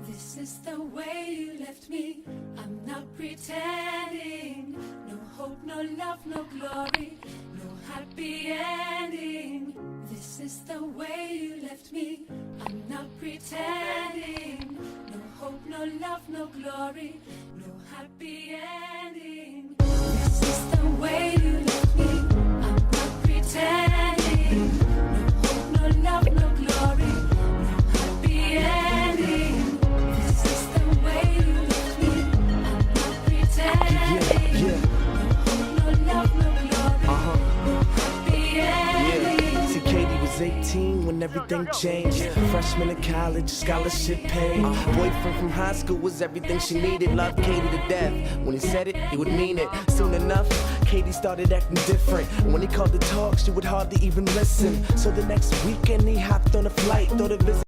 This is the way you left me. I'm not pretending. No hope, no love, no glory, no happy ending. This is the way you left me. I'm not pretending. No hope, no love, no glory, no happy ending. This is the way you left me. I'm not pretending. No hope, no love, no glory, no happy ending. This is the way you left me. I'm not pretending. No hope, no love, no glory, no happy ending. See, Katie was 18 when everything changed. Freshman in college, scholarship paid. Boyfriend from high school was everything she needed. Loved Katie to death. When he said it, he would mean it. Soon enough, Katie started acting different. When he called to talk, she would hardly even listen. So the next weekend, he hopped on a flight, thought of visiting.